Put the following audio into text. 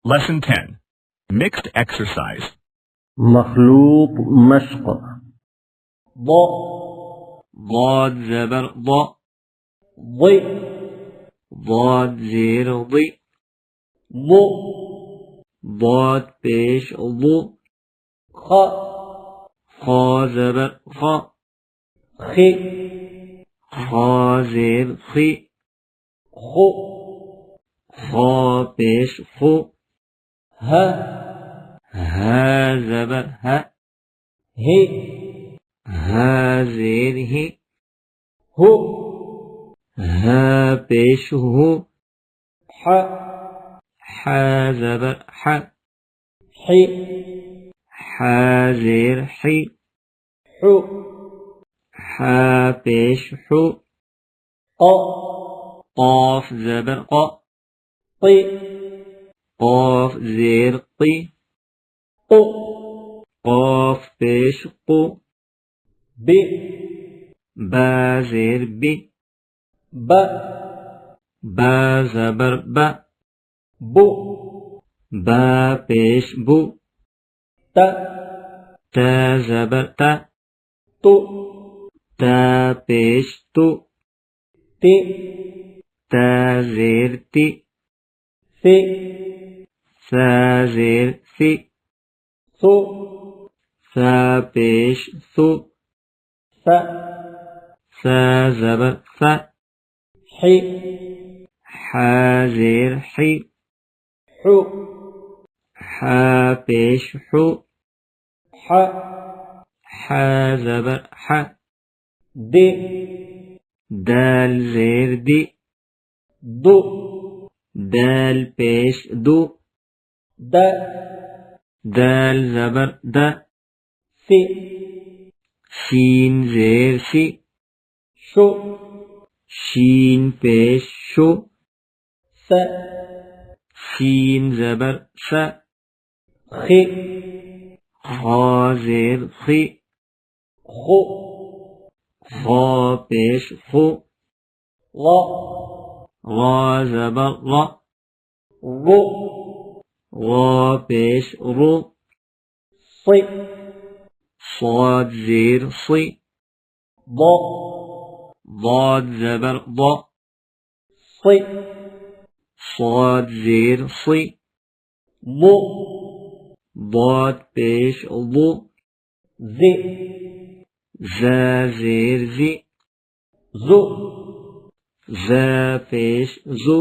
Lesson 10. Mixed exercise. مخلوط مشق. ضاد زبر ضي ضاد زیر ضي ضاد پیش خا زبر خا زیر خا پیش ها زبر ها زیر ها پیش حا زبر حا زیر حا پیش قاف زبر قاف زیر قاف پیش با زیر با زبر با پیش تا زبر تا پیش تا زیر سا زیر سا پیش سا زبر حا زیر حا پیش حا زبر دال زیر دال پیش دال زبر شین زیر شین پیش شین زبر خا زیر خا پیش غا زبر غا پیش صاد زیر ضاد زبر صاد زیر ضاد پیش زا زیر زا پیش